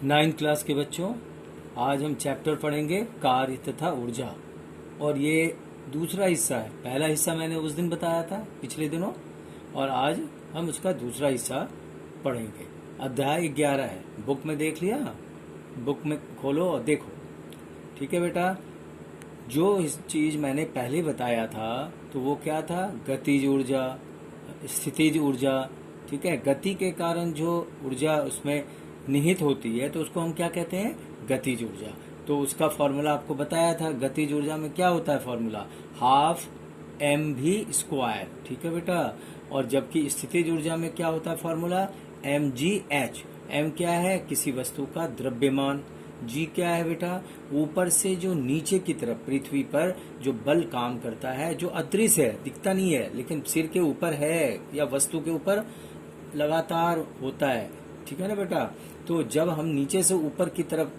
9th class के बच्चों, आज हम चैप्टर पढ़ेंगे कार्य तथा ऊर्जा। और ये दूसरा हिस्सा है। पहला हिस्सा मैंने उस दिन बताया था पिछले दिनों, और आज हम उसका दूसरा हिस्सा पढ़ेंगे। अध्याय 11 है। बुक में देख लिया? बुक में खोलो और देखो। ठीक है बेटा, जो इस चीज मैंने पहले बताया था तो वो क्या था? गतिज ऊर्जा, स्थितिज ऊर्जा। ठीक है, गति के कारण जो ऊर्जा उसमें निहित होती है तो उसको हम क्या कहते हैं? गतिज ऊर्जा। तो उसका फॉर्मूला आपको बताया था। गतिज ऊर्जा में क्या होता है फॉर्मूला? हाफ एम भी स्क्वायर। ठीक है बेटा। और जबकि स्थितिज ऊर्जा में क्या होता है formula? M G H. M क्या है? किसी वस्तु का द्रव्यमान। जी क्या है बेटा? ऊपर से जो नीचे की तरफ पृथ्वी पर जो बल काम करता है, जो अदृश्य है, दिखता नहीं है, लेकिन सिर के ऊपर है या वस्तु के ऊपर लगातार होता है। ठीक है ना बेटा। तो जब हम नीचे से ऊपर की तरफ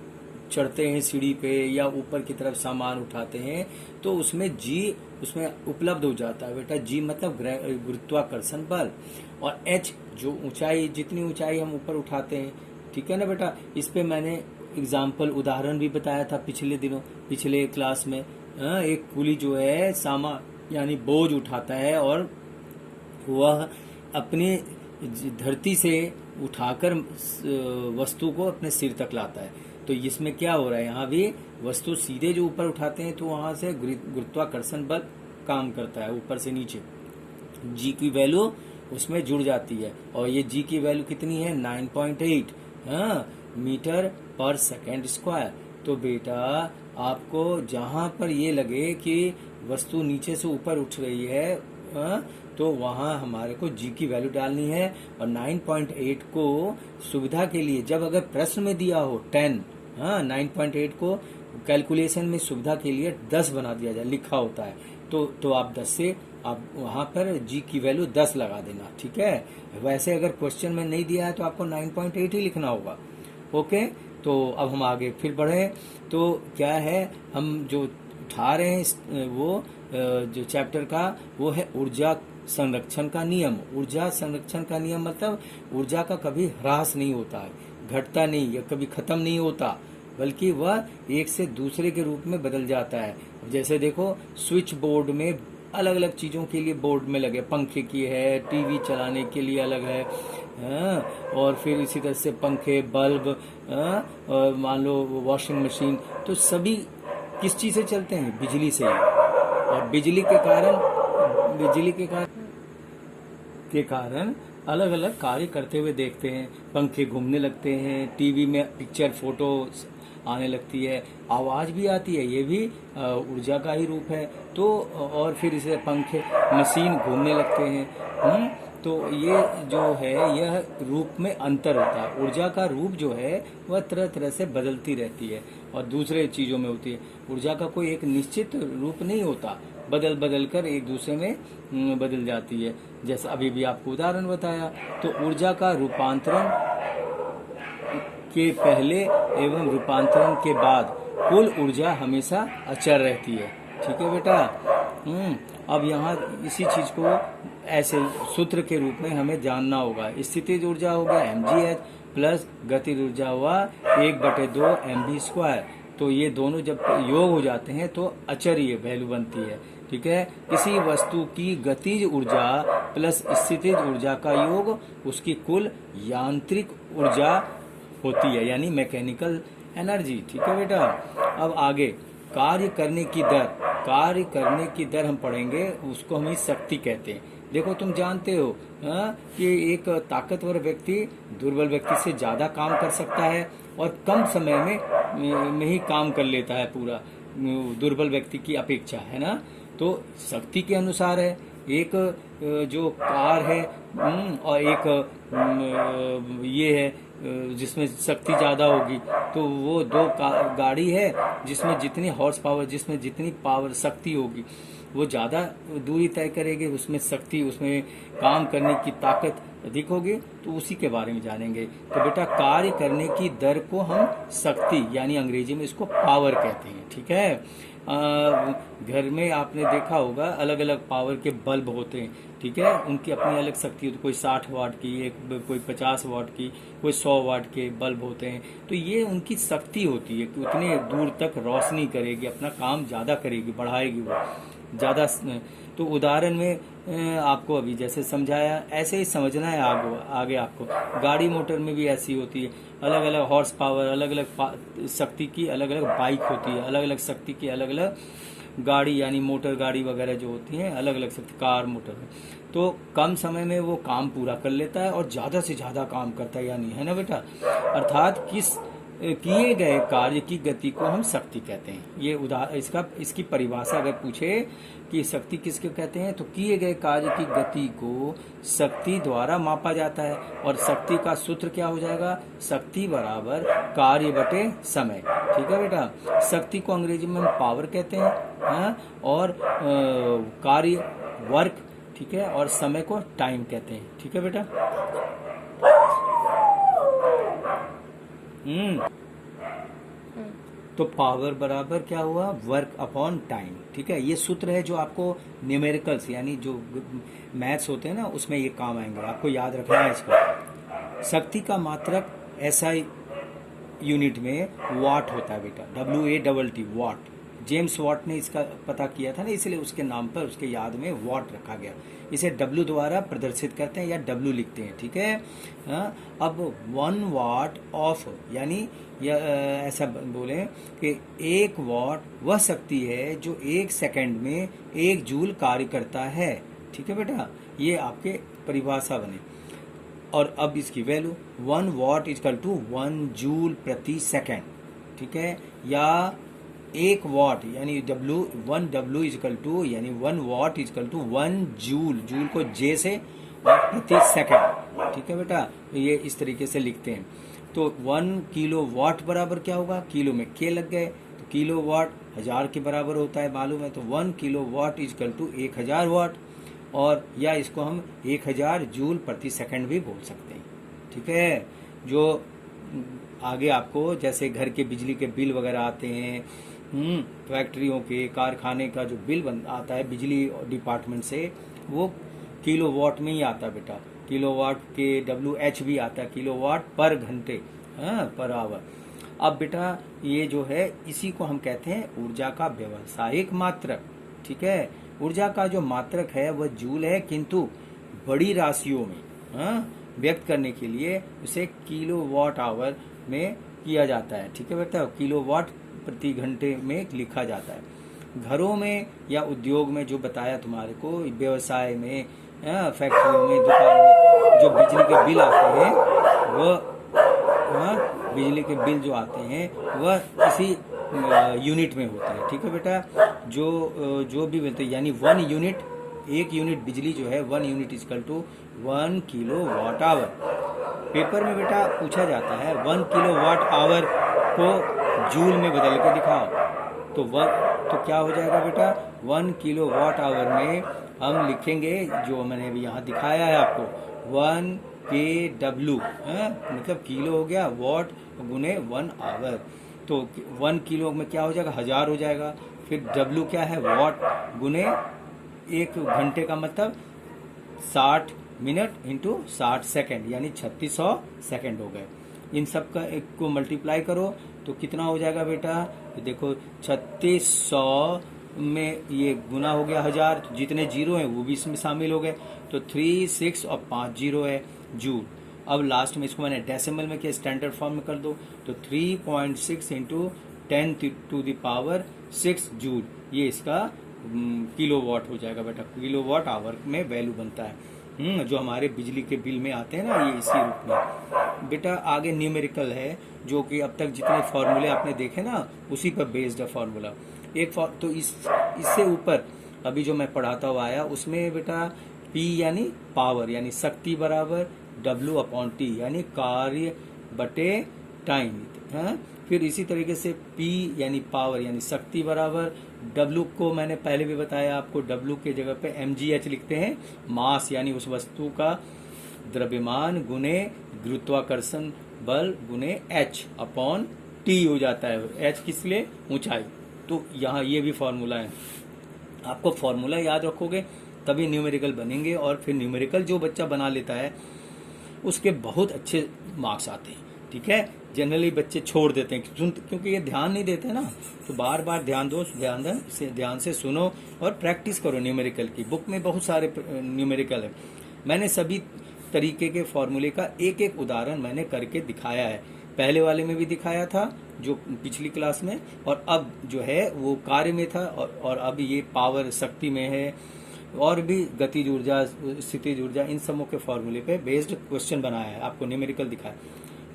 चढ़ते हैं सीढ़ी पे या ऊपर की तरफ सामान उठाते हैं तो उसमें जी उसमें उपलब्ध हो जाता है बेटा। जी मतलब गुरुत्वाकर्षण बल, और एच जो ऊंचाई, जितनी ऊंचाई हम ऊपर उठाते हैं। ठीक है ना बेटा। इस पे मैंने एग्जाम्पल उदाहरण भी बताया था पिछले दिनों, पिछले क्लास में। एक कुली जो है सामान यानी बोझ उठाता है और वह अपने धरती से उठाकर वस्तु को अपने सिर तक लाता है। तो इसमें क्या हो रहा है? यहाँ भी वस्तु सीधे जो ऊपर उठाते हैं तो वहां से गुरुत्वाकर्षण बल काम करता है ऊपर से नीचे। जी की वैल्यू उसमें जुड़ जाती है, और ये जी की वैल्यू कितनी है? 9.8 मीटर पर सेकेंड स्क्वायर। तो बेटा आपको जहां पर ये लगे कि वस्तु नीचे से ऊपर उठ रही है तो वहां हमारे को जी की वैल्यू डालनी है। और 9.8 को सुविधा के लिए, जब अगर प्रश्न में दिया हो 10, 9.8 को कैलकुलेशन में सुविधा के लिए 10 बना दिया जाए, लिखा होता है। तो आप 10 से आप वहां पर जी की वैल्यू 10 लगा देना। ठीक है। वैसे अगर क्वेश्चन में नहीं दिया है तो आपको 9.8 ही लिखना होगा। ओके। तो अब हम आगे फिर बढ़े। तो क्या है, हम जो उठा रहे हैं वो जो चैप्टर का वो है ऊर्जा संरक्षण का नियम। ऊर्जा संरक्षण का नियम मतलब ऊर्जा का कभी ह्रास नहीं होता है, घटता नहीं या कभी खत्म नहीं होता, बल्कि वह एक से दूसरे के रूप में बदल जाता है। जैसे देखो, स्विच बोर्ड में अलग अलग चीजों के लिए बोर्ड में लगे, पंखे की है, टीवी चलाने के लिए अलग है, और फिर इसी तरह से पंखे, बल्ब, और मान लो वॉशिंग मशीन, तो सभी किस चीज से चलते हैं? बिजली से। और बिजली के कारण अलग अलग कार्य करते हुए देखते हैं। पंखे घूमने लगते हैं, टीवी में पिक्चर फोटो आने लगती है, आवाज भी आती है, ये भी ऊर्जा का ही रूप है। तो और फिर इसे पंखे, मशीन घूमने लगते हैं। तो ये जो है यह रूप में अंतर होता है। ऊर्जा का रूप जो है वह तरह तरह से बदलती रहती है और दूसरे चीजों में होती है। ऊर्जा का कोई एक निश्चित रूप नहीं होता, बदल बदल कर एक दूसरे में बदल जाती है। जैसे अभी भी आपको उदाहरण बताया। तो ऊर्जा का रूपांतरण के पहले एवं रूपांतरण के बाद कुल ऊर्जा हमेशा अचर रहती है। ठीक है बेटा। अब यहाँ इसी चीज को ऐसे सूत्र के रूप में हमें जानना होगा। स्थितिज ऊर्जा हो गया mgh प्लस गतिज ऊर्जा हुआ 1/2 mv²। तो ये दोनों जब योग हो जाते हैं तो अचरीय वैल्यू बनती है। ठीक है। किसी वस्तु की गतिज ऊर्जा प्लस स्थितिज ऊर्जा का योग उसकी कुल यांत्रिक ऊर्जा होती है, यानी मैकेनिकल एनर्जी। ठीक है बेटा। अब आगे कार्य करने की दर हम पढ़ेंगे, उसको हम शक्ति कहते हैं। देखो तुम जानते हो कि एक ताकतवर व्यक्ति दुर्बल व्यक्ति से ज्यादा काम कर सकता है और कम समय में ही काम कर लेता है पूरा, दुर्बल व्यक्ति की अपेक्षा, है ना। तो शक्ति के अनुसार है। एक जो कार है और एक ये है जिसमें शक्ति ज्यादा होगी, तो वो दो गाड़ी है जिसमें जितनी हॉर्स पावर, जिसमें जितनी पावर शक्ति होगी, वो ज़्यादा दूरी तय करेगी, उसमें शक्ति, उसमें काम करने की ताकत अधिक होगी, तो उसी के बारे में जानेंगे। तो बेटा कार्य करने की दर को हम शक्ति यानी अंग्रेजी में इसको पावर कहते हैं। ठीक है। घर में आपने देखा होगा अलग अलग पावर के बल्ब होते हैं। ठीक है, उनकी अपनी अलग शक्ति होती है, कोई 60 वाट की, कोई 50 वाट की, कोई 100 वाट के बल्ब होते हैं। तो ये उनकी शक्ति होती है कि उतने दूर तक रोशनी करेगी, अपना काम ज़्यादा करेगी, बढ़ाएगी वो ज़्यादा। तो उदाहरण में आपको अभी जैसे समझाया ऐसे ही समझना है आगे आपको। गाड़ी मोटर में भी ऐसी होती है, अलग अलग हॉर्स पावर, अलग अलग शक्ति की अलग अलग बाइक होती है, अलग अलग शक्ति की अलग अलग गाड़ी यानी मोटर गाड़ी वगैरह जो होती हैं, अलग अलग शक्ति, कार मोटर में। तो कम समय में वो काम पूरा कर लेता है और ज़्यादा से ज़्यादा काम करता है, यानी है ना बेटा। अर्थात किए गए कार्य की गति को हम शक्ति कहते हैं। ये इसकी परिभाषा अगर पूछे कि शक्ति किसके कहते हैं, तो किए गए कार्य की गति को शक्ति द्वारा मापा जाता है। और शक्ति का सूत्र क्या हो जाएगा, शक्ति बराबर कार्य बटे समय। ठीक है बेटा, शक्ति को अंग्रेजी में हम पावर कहते हैं, हाँ? और कार्य वर्क, ठीक है, और समय को टाइम कहते हैं। ठीक है बेटा। तो पावर बराबर क्या हुआ, वर्क अपॉन टाइम। ठीक है, ये सूत्र है जो आपको न्यूमेरिकल्स यानी जो मैथ्स होते हैं ना उसमें ये काम आएंगे, आपको याद रखना है इसको। शक्ति का मात्रक SI यूनिट में वाट होता है बेटा, WATT वाट। जेम्स वाट ने इसका पता किया था ना, इसलिए उसके नाम पर उसके याद में वाट रखा गया। इसे W द्वारा प्रदर्शित करते हैं या W लिखते हैं। ठीक है। अब 1 वाट ऑफ यानी ऐसा बोले कि 1 वाट वह शक्ति है जो 1 सेकंड में 1 जूल कार्य करता है। ठीक है बेटा, ये आपके परिभाषा बने। और अब इसकी value 1 watt equal to 1 joule प्रति सेकंड। ठीक है, या 1 वाट यानी1 W इक्वल टू यानी 1 watt equal to 1 joule, joule को J से और प्रति सेकंड। ठीक है बेटा, ये इस तरीके से लिखते हैं। तो 1 किलो वाट बराबर क्या होगा, किलो में K लग गए, तो किलो वाट 1000 के बराबर होता है मालूम है। तो 1 किलो वाट इक्वल टू 1000 वाट, और या इसको हम 1000 जूल प्रति सेकंड भी बोल सकते हैं। ठीक है, जो आगे आपको जैसे घर के बिजली के बिल वगैरह आते हैं, फैक्ट्रियों के, कारखाने का जो बिल आता है बिजली डिपार्टमेंट से, वो किलो वाट में ही आता है बेटा। किलो वाट के WH भी आता है, किलो वाट पर घंटे, पर आवर। अब बेटा ये जो है इसी को हम कहते हैं ऊर्जा का व्यावसायिक मात्रक। ठीक है, ऊर्जा का जो मात्रक है वह जूल है, किंतु बड़ी राशियों में व्यक्त करने के लिए उसे किलो वाट आवर में किया जाता है। ठीक है बेटा, किलो वाट प्रति घंटे में लिखा जाता है। घरों में या उद्योग में जो बताया तुम्हारे को, व्यवसाय में, फैक्ट्रियों में, दुकान में जो बिजली के बिल आते हैं वह बिजली के बिल जो आते हैं वह इसी यूनिट में होते हैं। ठीक है बेटा, जो भी मिलते हैं यानी 1 यूनिट, 1 यूनिट बिजली जो है 1 unit equal to 1 kilo watt hour. Paper में बेटा पूछा जाता है 1 किलो वाट आवर को जूल में बदल के दिखाओ, तो क्या हो जाएगा बेटा, 1 किलो वाट आवर में हम लिखेंगे जो मैंने अभी यहाँ दिखाया है आपको, 1 KW, मतलब किलो हो गया, वाट गुने 1 आवर। तो 1 किलो में क्या हो जाएगा, 1000 हो जाएगा। फिर W क्या है, वाट गुने 1 घंटे का मतलब 60 मिनट इंटू 60 सेकेंड यानी 3600 सेकेंड हो गए। इन सब का एक को मल्टीप्लाई करो तो कितना हो जाएगा बेटा, देखो 3600 में ये गुना हो गया 1000, तो जितने जीरो हैं वो भी इसमें शामिल हो गए, तो 3, 6 और 5 जीरो है जूल। अब लास्ट में इसको मैंने डेसिमल में किया, स्टैंडर्ड फॉर्म में कर दो, तो 3.6 into 10 to the power 6 joule, ये इसका किलो वाट हो जाएगा बेटा। किलो वाट आवर में वैल्यू बनता है, जो हमारे बिजली के बिल में आते हैं ना, ये इसी रूप में बेटा। आगे न्यूमेरिकल है जो कि अब तक जितने फॉर्मूले आपने देखे ना उसी पर बेस्ड है फॉर्मूला। तो इससे ऊपर अभी जो मैं पढ़ाता हुआ आया उसमें बेटा P यानी पावर यानी शक्ति बराबर W/T यानी कार्य बटे टाइम, हाँ। फिर इसी तरीके से P यानी पावर यानी शक्ति बराबर W को मैंने पहले भी बताया आपको, W के जगह पे mgh लिखते हैं, मास यानी उस वस्तु का द्रव्यमान गुने गुरुत्वाकर्षण बल गुने h अपॉन T हो जाता है। h किस लिए? ऊंचाई। तो यहाँ ये भी फॉर्मूला है, आपको फॉर्मूला याद रखोगे तभी न्यूमेरिकल बनेंगे, और फिर न्यूमेरिकल जो बच्चा बना लेता है उसके बहुत अच्छे मार्क्स आते हैं, ठीक है। जनरली बच्चे छोड़ देते हैं क्योंकि ये ध्यान नहीं देते ना, तो बार बार ध्यान दो, ध्यान से सुनो और प्रैक्टिस करो न्यूमेरिकल की। बुक में बहुत सारे न्यूमेरिकल है, मैंने सभी तरीके के फॉर्मूले का एक एक उदाहरण मैंने करके दिखाया है, पहले वाले में भी दिखाया था जो पिछली क्लास में, और अब जो है वो कार्य में था, और अब ये पावर शक्ति में है, और भी गतिज ऊर्जा, स्थितिज ऊर्जा, इन सबों के फॉर्मूले पे बेस्ड क्वेश्चन बनाया है, आपको न्यूमेरिकल दिखाया।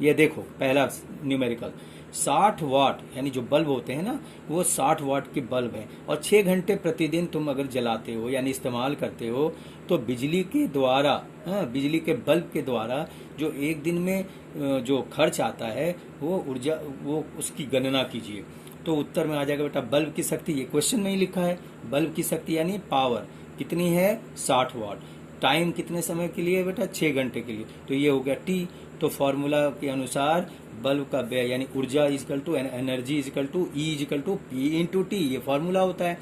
ये देखो पहला न्यूमेरिकल, 60 वाट यानी जो बल्ब होते हैं ना, वो 60 वाट के बल्ब है, और 6 घंटे प्रतिदिन तुम अगर जलाते हो यानी इस्तेमाल करते हो, तो बिजली के द्वारा, बिजली के बल्ब के द्वारा जो एक दिन में जो खर्च आता है वो ऊर्जा, वो उसकी गणना कीजिए। तो उत्तर में आ जाएगा बेटा बल्ब की शक्ति, ये क्वेश्चन में ही लिखा है, बल्ब की शक्ति यानी पावर कितनी है? 60 वाट। टाइम कितने समय के लिए बेटा? 6 घंटे के लिए, तो ये हो गया टी। तो फॉर्मूला के अनुसार बल्ब का व्यय यानी ऊर्जा equal to energy equal to E equal to P into T, ये फॉर्मूला होता है।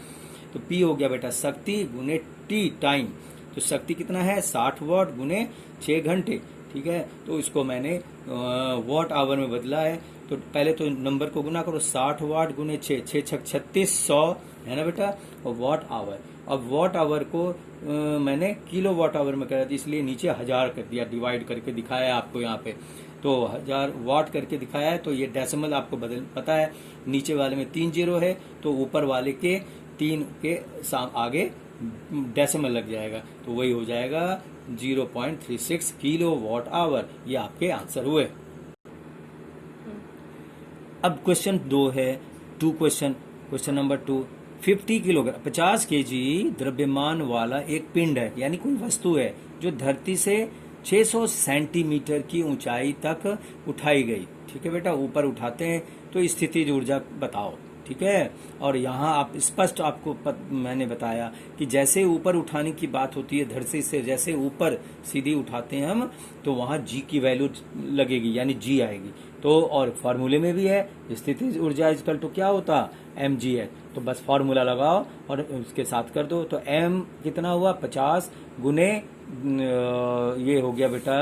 तो पी हो गया बेटा शक्ति गुने टी टाइम, तो शक्ति कितना है? 60 वाट गुने 6 घंटे, ठीक है। तो इसको मैंने वाट आवर में बदला है, तो पहले तो नंबर को गुना करो, 60 वाट गुने 6, 6 छक 3600 है ना बेटा, और वाट आवर। अब वाट आवर को मैंने किलो वाट आवर में कर दिया, इसलिए नीचे 1000 कर दिया, डिवाइड करके दिखाया है आपको यहाँ पे, तो 1000 वाट करके दिखाया है। तो ये डेसिमल आपको पता है, नीचे वाले में 3 जीरो है, तो ऊपर वाले के 3 के आगे डेसिमल लग जाएगा, तो वही हो जाएगा 0.36 किलो वाट आवर। ये आपके आंसर हुए। अब क्वेश्चन 2 है, क्वेश्चन नंबर 2, 50 किलोग्राम 50 केजी द्रव्यमान वाला एक पिंड है यानी कोई वस्तु है जो धरती से 600 सेंटीमीटर की ऊंचाई तक उठाई गई, ठीक है बेटा। ऊपर उठाते हैं तो स्थितिज ऊर्जा बताओ, ठीक है। और यहाँ आप स्पष्ट आपको मैंने बताया कि जैसे ऊपर उठाने की बात होती है धरती से, जैसे ऊपर सीधी उठाते हैं हम, तो वहाँ जी की वैल्यू लगेगी यानी जी आएगी। तो और फॉर्मूले में भी है स्थितिज ऊर्जा इजकल टू क्या होता? mg है, तो बस फॉर्मूला लगाओ और उसके साथ कर दो। तो m कितना हुआ? 50 गुने ये हो गया बेटा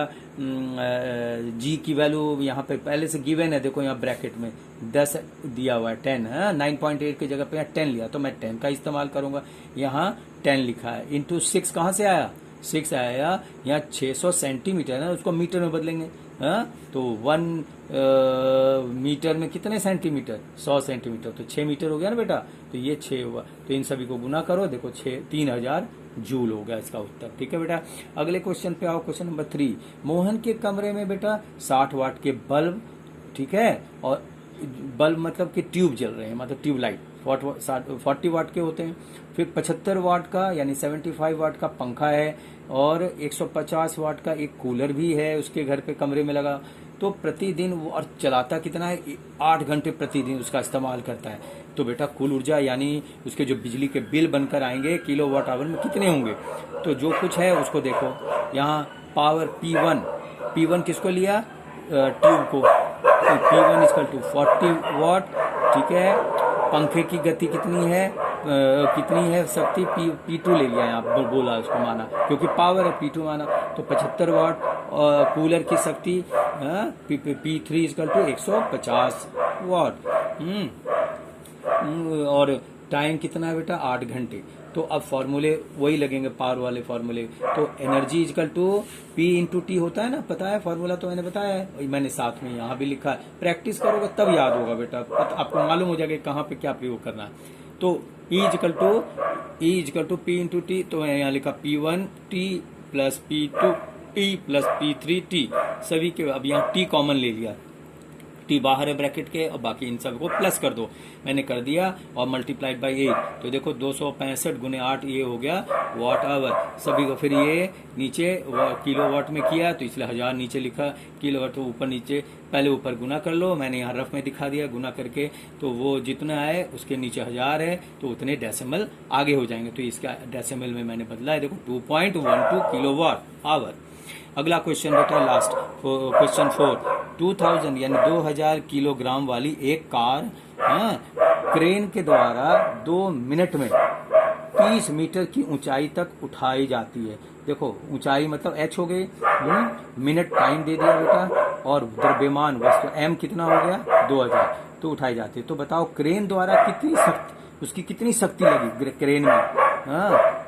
g की वैल्यू यहाँ पे पहले से गिवन है, देखो यहाँ ब्रैकेट में 10 दिया हुआ है, 10 है, 9.8 की जगह पे यहाँ 10 लिया, तो मैं 10 का इस्तेमाल करूंगा। यहाँ 10 लिखा है, इंटू 6 कहाँ से आया? 6 आया, यहाँ 600 सेंटीमीटर है ना, उसको मीटर में बदलेंगे, हाँ। तो 1 मीटर में कितने सेंटीमीटर? 100 सेंटीमीटर, तो 6 मीटर हो गया ना बेटा, तो ये 6 हुआ। तो इन सभी को गुना करो, देखो 3000 जूल हो गया इसका उत्तर, ठीक है बेटा। अगले क्वेश्चन पे आओ, क्वेश्चन नंबर 3। मोहन के कमरे में बेटा 60 वाट के बल्ब, ठीक है, और बल्ब मतलब कि ट्यूब जल रहे हैं, मतलब ट्यूबलाइट 40 वाट के होते हैं। फिर 75 वाट का यानी 75 वाट का पंखा है, और 150 वाट का एक कूलर भी है उसके घर पे कमरे में लगा। तो प्रतिदिन वो और चलाता कितना है? 8 घंटे प्रतिदिन उसका इस्तेमाल करता है। तो बेटा कुल ऊर्जा यानी उसके जो बिजली के बिल बनकर आएंगे किलो वाट आवर में कितने होंगे? तो जो कुछ है उसको देखो, यहाँ पावर P1 किसको लिया? ट्यूब को, तो P1 इक्वल टू 40 वाट, ठीक है। पंखे की गति कितनी है? कितनी है शक्ति? P2 ले लिया यहाँ, बोला उसको माना, क्योंकि पावर है P2 माना, तो 75 वाट। और कूलर की शक्ति P3 इक्वल टू 150 वाट। और टाइम कितना है बेटा? 8 घंटे। तो अब फॉर्मूले वही लगेंगे, पावर वाले फॉर्मूले। तो energy equal to P into T होता है ना, पता है फॉर्मूला, तो मैंने बताया है, मैंने साथ में यहाँ भी लिखा है। प्रैक्टिस करोगे तब याद होगा बेटा, आपको मालूम हो जाएगा कहाँ पे क्या प्रयोग करना है। तो E equal to P into T, तो मैंने यहाँ लिखा P1T plus P2T plus P3T, सभी के अब यहाँ T कॉमन ले लिया, टी बाहर है ब्रैकेट के और बाकी इन सब को प्लस कर दो। मैंने कर दिया और मल्टीप्लाइड बाई 8, तो देखो 265 गुने 8 ये हो गया वाट आवर सभी को। फिर ये नीचे किलो वाट में किया तो इसलिए 1000 नीचे लिखा, किलो वाट तो ऊपर नीचे पहले ऊपर गुना कर लो, मैंने यहाँ रफ में दिखा दिया गुना करके, तो वो जितना है उसके नीचे 1000 है तो उतने डेसिमल आगे हो जाएंगे, तो इसका डेसिमल में मैंने बदला है, देखो 2.12 किलो वाट आवर। अगला क्वेश्चन बेटा लास्ट क्वेश्चन 4, 2000 यानी 2000 किलोग्राम वाली एक कार क्रेन के द्वारा 2 मिनट में 30 मीटर की ऊंचाई तक उठाई जाती है। देखो ऊंचाई मतलब h हो गई, मिनट टाइम दे दिया बेटा, और द्रव्यमान वस्तु m कितना हो गया 2000, तो उठाई जाती है। तो बताओ क्रेन द्वारा कितनी शक्ति, उसकी कितनी शक्ति लगी क्रेन में,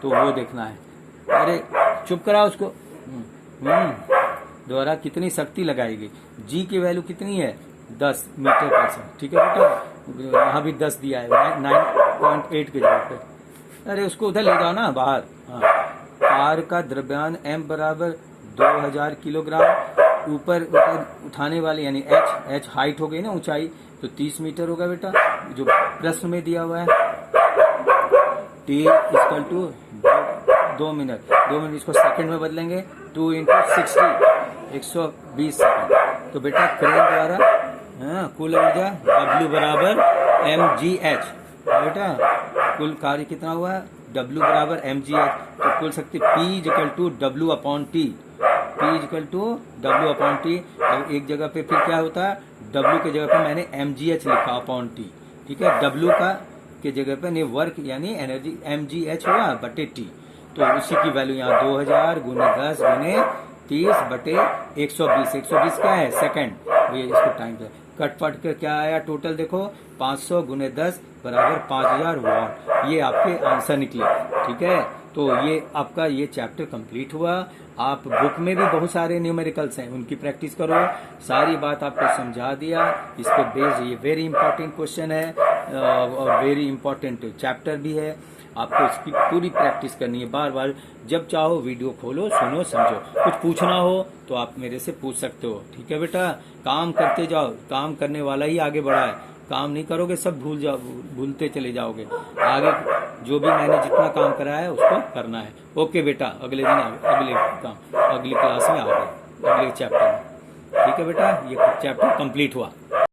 तो वो देखना है। अरे चुप करा उसको। द्वारा कितनी शक्ति लगाएगी, g की वैल्यू कितनी है 10 मीटर पर सेकंड, ठीक है बेटा, यहाँ भी 10 दिया है 9.8 के जगह पे। अरे उसको उधर ले जाओ ना बाहर। कार का द्रव्यमान m बराबर 2000 किलोग्राम, ऊपर उठाने वाले यानी h हाइट हो गई ना ऊंचाई, तो 30 मीटर होगा बेटा जो प्रश्न में दिया हुआ है। t इक्वल टू 2 मिनट इसको सेकंड में बदलेंगे, 2 इंटू 60 120 सेकंड। तो बेटा क्रेन द्वारा कुल ऊर्जा W बराबर mgh, बेटा कुल कार्य कितना हुआ W बराबर mgh, तो कुल शक्ति P equal to W upon T, P equal to W upon T। अब एक जगह पे फिर क्या होता है, W के जगह पे मैंने mgh लिखा अपॉन T, ठीक है, W का के जगह पे ने वर्क यानी एनर्जी mgh हुआ बटे T, तो उसी की वैल्यू यहाँ 2000 गुने 10 गुने 30 बटे 120 क्या है सेकंड, ये इसको टाइम पे कट पट कर क्या आया टोटल देखो 500 गुने 10 बराबर 5000 वाट, ये आपके आंसर निकले, ठीक है। तो ये आपका ये चैप्टर कंप्लीट हुआ। आप बुक में भी बहुत सारे न्यूमेरिकल्स हैं, उनकी प्रैक्टिस करो, सारी बात आपको समझा दिया। इस पे बेस्ड ये वेरी इंपॉर्टेंट क्वेश्चन है और वेरी इंपॉर्टेंट चैप्टर भी है, आपको इसकी पूरी प्रैक्टिस करनी है। बार बार जब चाहो वीडियो खोलो, सुनो, समझो। कुछ पूछना हो तो आप मेरे से पूछ सकते हो, ठीक है बेटा। काम करते जाओ, काम करने वाला ही आगे बढ़ा है, काम नहीं करोगे सब भूलते चले जाओगे। आगे जो भी मैंने जितना काम कराया है उसको करना है। ओके बेटा, अगले दिन अगली क्लास में आगे अगले चैप्टर में, ठीक है बेटा। ये चैप्टर कंप्लीट हुआ।